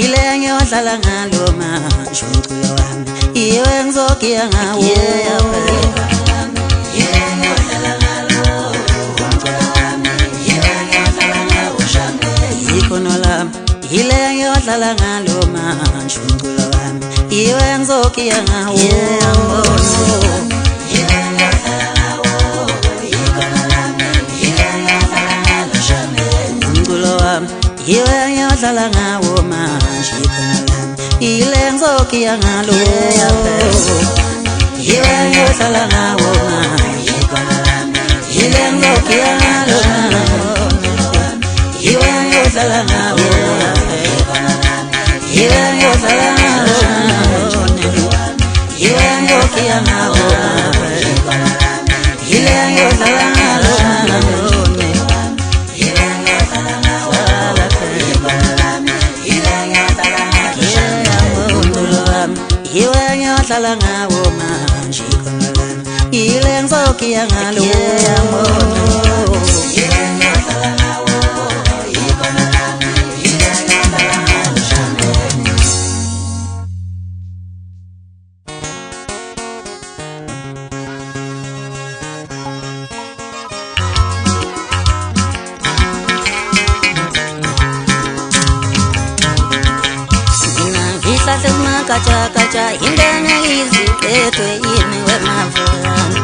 ile ngiyohlala ngalo manje umculo wami iwe ngizogiya ngawo ikhono lami ile ngiyohlala ngalo manje umculo wami iwe ngizogiya ngawo iwe ngiyohlala ngawo manje ikhono lami ile ngizogiya ngalo iwe ngiyohlala ngawo manje ikhono lami ile ngizogiya ngalo iwe ngiyohlala ngawo iwe ngiyohlala ngawo iwe ngiyogiya ngawo ile ngiyohlala ngawo iwe ngiyohlala ngawo manje ikhono lami ile ngizogiya ngalo kacha kacha indenya iziphetwe yini wemavukane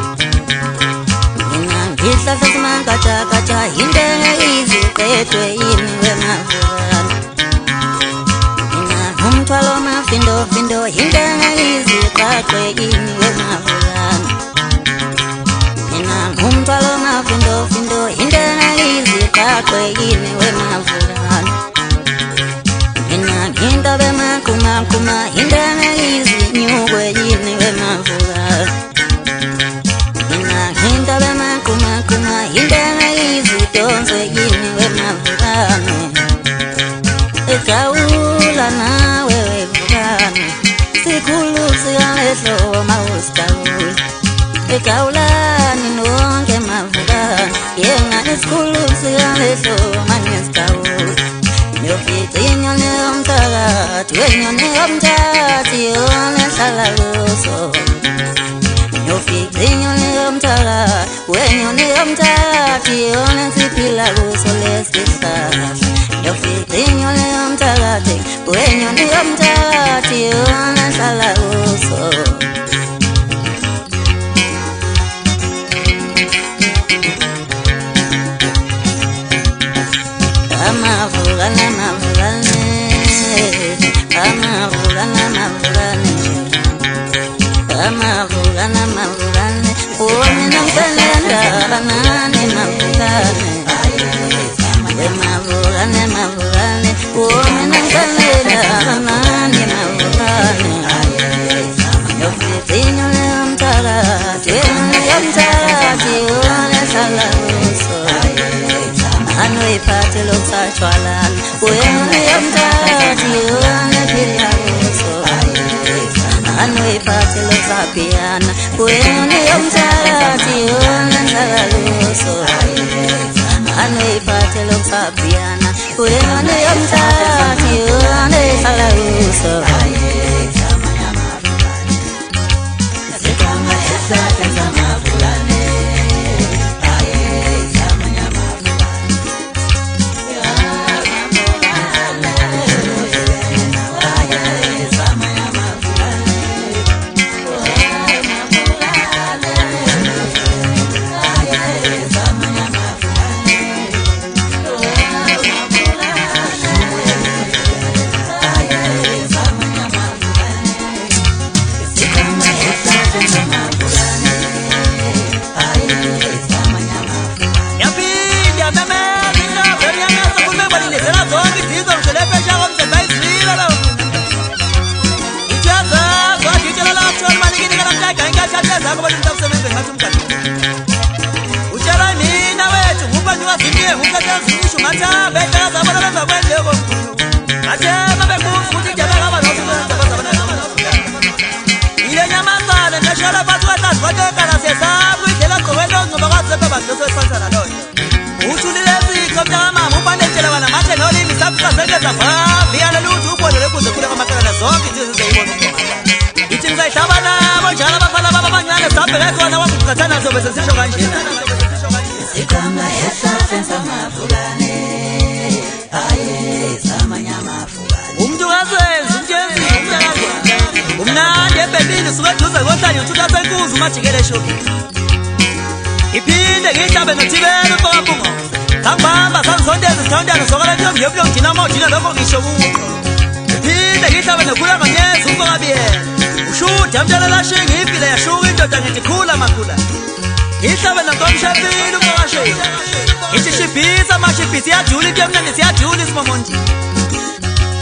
mina ngihla sasima kacha kacha indenya iziphetwe yini wemavukane mina umthwalo mafindo findo indenya iziqaqwe yini wemavukane mina umthwalo mafindo findo indenya iziqaqwe yini wemavukane Inda bema kuma kuma indana izi nyugwe yini wemavukane inda bema kuma kuma indana izi donze yini wemavukane ekawula nawe wevukane sikhulu sikalehlo mawusikawula ekawulani nonke mavukane yengane sikhulu sikalehlo manesikawula Yofitinyo ni omtagati, wenyo ni omtagati, yone salaluso. Yofitinyo ni omtagati, wenyo ni omtagati, yone sipilaluso leskisala. Yofitinyo ni omtagati, wenyo ni omtagati, yone salaluso. Amavukane Uone nampenenda banane mavukane Mavukane Uone nampenenda banane mavukane Yofitinyo leomtagati Leomtagati Uone salaluso Ano ipate loksachwalan Uone leomtagati Uone pilaluso Ano ipate loksapiana Uone leomtagati Uone salaluso Ano ipate loksapiana Uone leomtagati Uone salaluso Uthulile iziko mntama mubandetshela wena mathe nolimi saphuka sekeza pha via lelutho beka khona wakuqathana sobe sesisho kanjena Sikama ehlahleni samafulane aye samanyama afulane umuntu kasenzi umthenzi umnyakwa umnandi ebebini suka duze kohlanya thutha senkuzi umajikele shopping iphinde ngihlabe nothibela uFakabungo ngambamba sangizondeza isithandana sokala ntombi yeblo ngina amawujina lokho ngisho kuqo iphinde ngihlabe nokhula nganyeza uFakabiyela ushuda mntana lashinga ifile yashuka indoda ngithi khula makhula ihlabe nokomshapile uFakashe ithi shibhisa mashibhisa iyajula into emnandi siyajula isimonti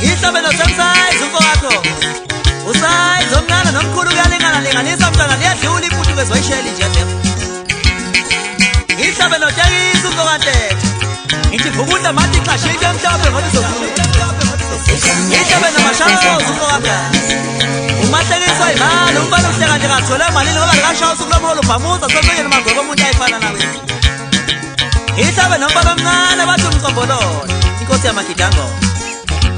ihlabe noSamsize uFakakho uSayize omncane nomkhulu kuyalingana linganisa mntana liyadlula ifuthi kwezwayisheli nje ihlabe noTekisi uFakathethe ngithi vukudla mathi xashike emhlophe ngoba izokufika ihlabe noMashawuzi uFakakho umahlekiswa imali umbala uhleka nje kathole imali ngoba likashawa usuku lomholo bhamuza sokunye nomagoko umuntu ayifana nawe ihlabe nombala omncane bathi umcombololo inkosi yamagidango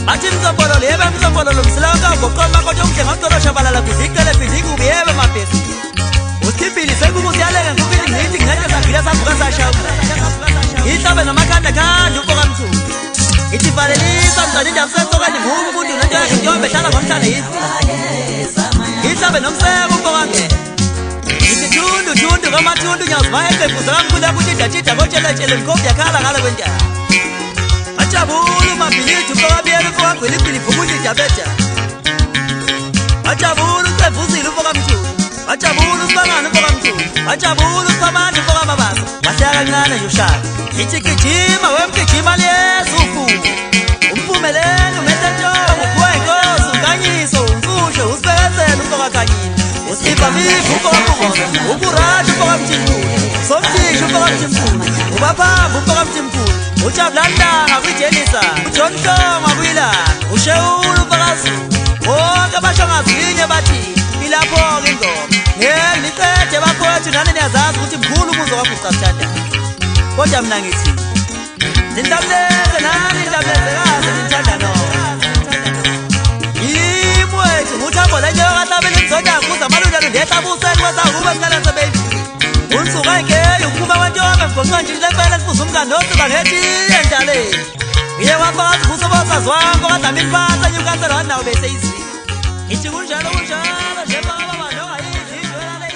bathi umcombololo yebe umcombololo msilonga ngoqoma kodwa umhlenga umtolosha balala kuzicele phindi kubi yebe mabhesi usiphili sekuku siyaleka ngubili ngithi ngeke savila savuka sashawa ihlabe nomakhanda khanda uFakamthu ithi valelisa mntana indawo sesokanye ngubo umuntu nento yakhe njengoba ehlala ngomhlane yizi ihlabe nomseko uFakakhe ithi thundu kamathundu nyazibaya eqembuza kamkhulu akuthi idatshida kotsheletshele nkobi yakhala ngale kwentaba bajabula umabhilidi uFakabiyela uFakagwila iphiliphu ukuthi idabeta bajabula ucevuzile uFakamthu bajabula usibangane uFakamthu bajabula uSamandla uFakamabasa wahleka kancane nje ushaka ithi gijima wemgijima lesufu umpumelelo umetetshongo uphuwa inkosi unkanyiso umfushe usibekezela uFakakhanyile usipha mifu uFakabungoza ukurasha uFakamthimkhulu somthisha uFakamthimkhulu ubaphambu uFakamthimkhulu uJabulantanga kwiJelisa uJohn Hlongwa kuyilanga uShewulu uFakazulu bonke abashongazilinye bathi ilapho-ke ingoma ngeke niqede bakhwethu nani niyazazi ukuthi mkhulu umuzo wakho usasithandana kodwa mina ngithi zinhlabuleze nani inhlabuleze kahle ninthandano yimwethu nguthambo lenyoka ahlabele imzodako kuze amalulelo ndehlabuseni kwesakube mkala sebeyi unsuka ayingeyo ukuphuma kwentoka mgonqanjini lempela sifuze umngane nosuka ngetiye endaleni ngiye kwafakazi kusobosazwanko kadlamini phansi anyukasela wani nawo beseyizini ngithi kunjalo nje bakababa nongayidli idlwelale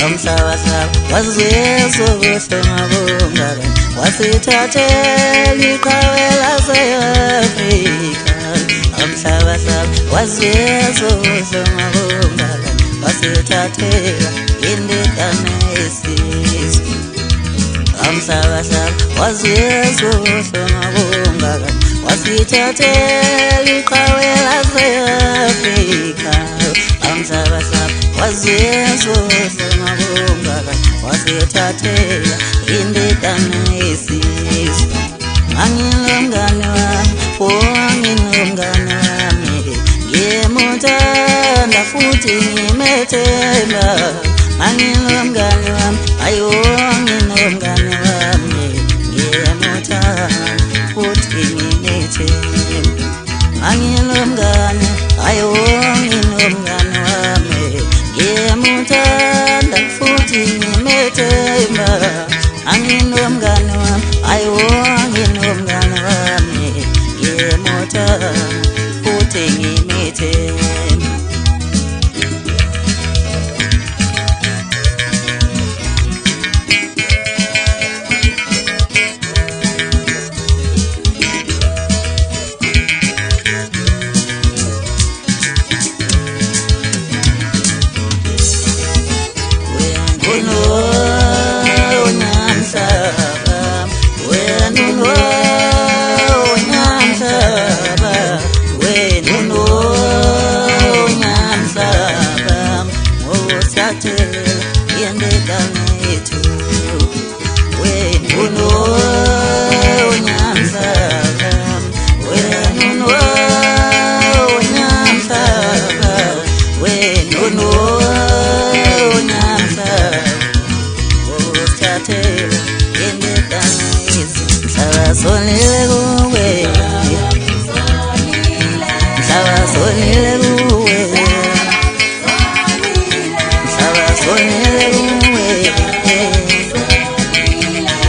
Umsawasawa wazweso kuhlongabongaka wasithathela iqhawe lase-Afrika umsawasawa wazweso kuhlongabongaka wasithathela indodana yesizwe umsawasawa wazweso kuhlongabongaka wasithathela iqhawe lase-Afrika umsawasawa wazweso kuhlongabongaka wasithathela indodana yesizwe anginomngane wami nginomngane wami ngimuthanda futhi ngimethemba anginomngane wami ayo nginomngane wami ngimuthanda futhi ngimethemba anginomngane ayo nginomngane wami ngimuthanda futhi ngimethemba anginomngane wami ayo nginomngane wami ngimuthanda futhi ngimethemba ngizathela ngendedanizi mhlaba sonile kuwe mhlaba sonile kuwe mhlaba sonile kuwe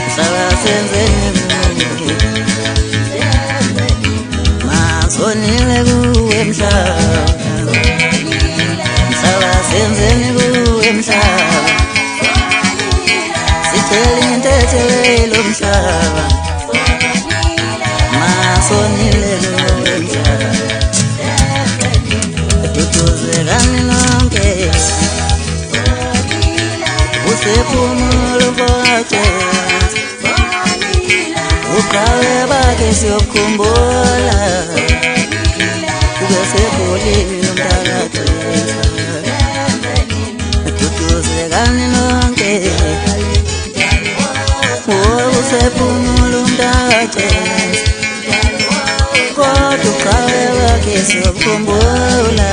mhlaba senzeni kuwe masonile kuwe mhlaba mhlaba senzeni kuwe mhlaba sicela intethelelo mhlaba masonile kuwe mhlaba duduzekani nonke usephumulo kwakhe uqhawe bakhe siyokukhumbula ube sekhulile umntakathe duduzekani nonke usephumulo umntakathe kodwa uqhawe bakhe siyokukhumbula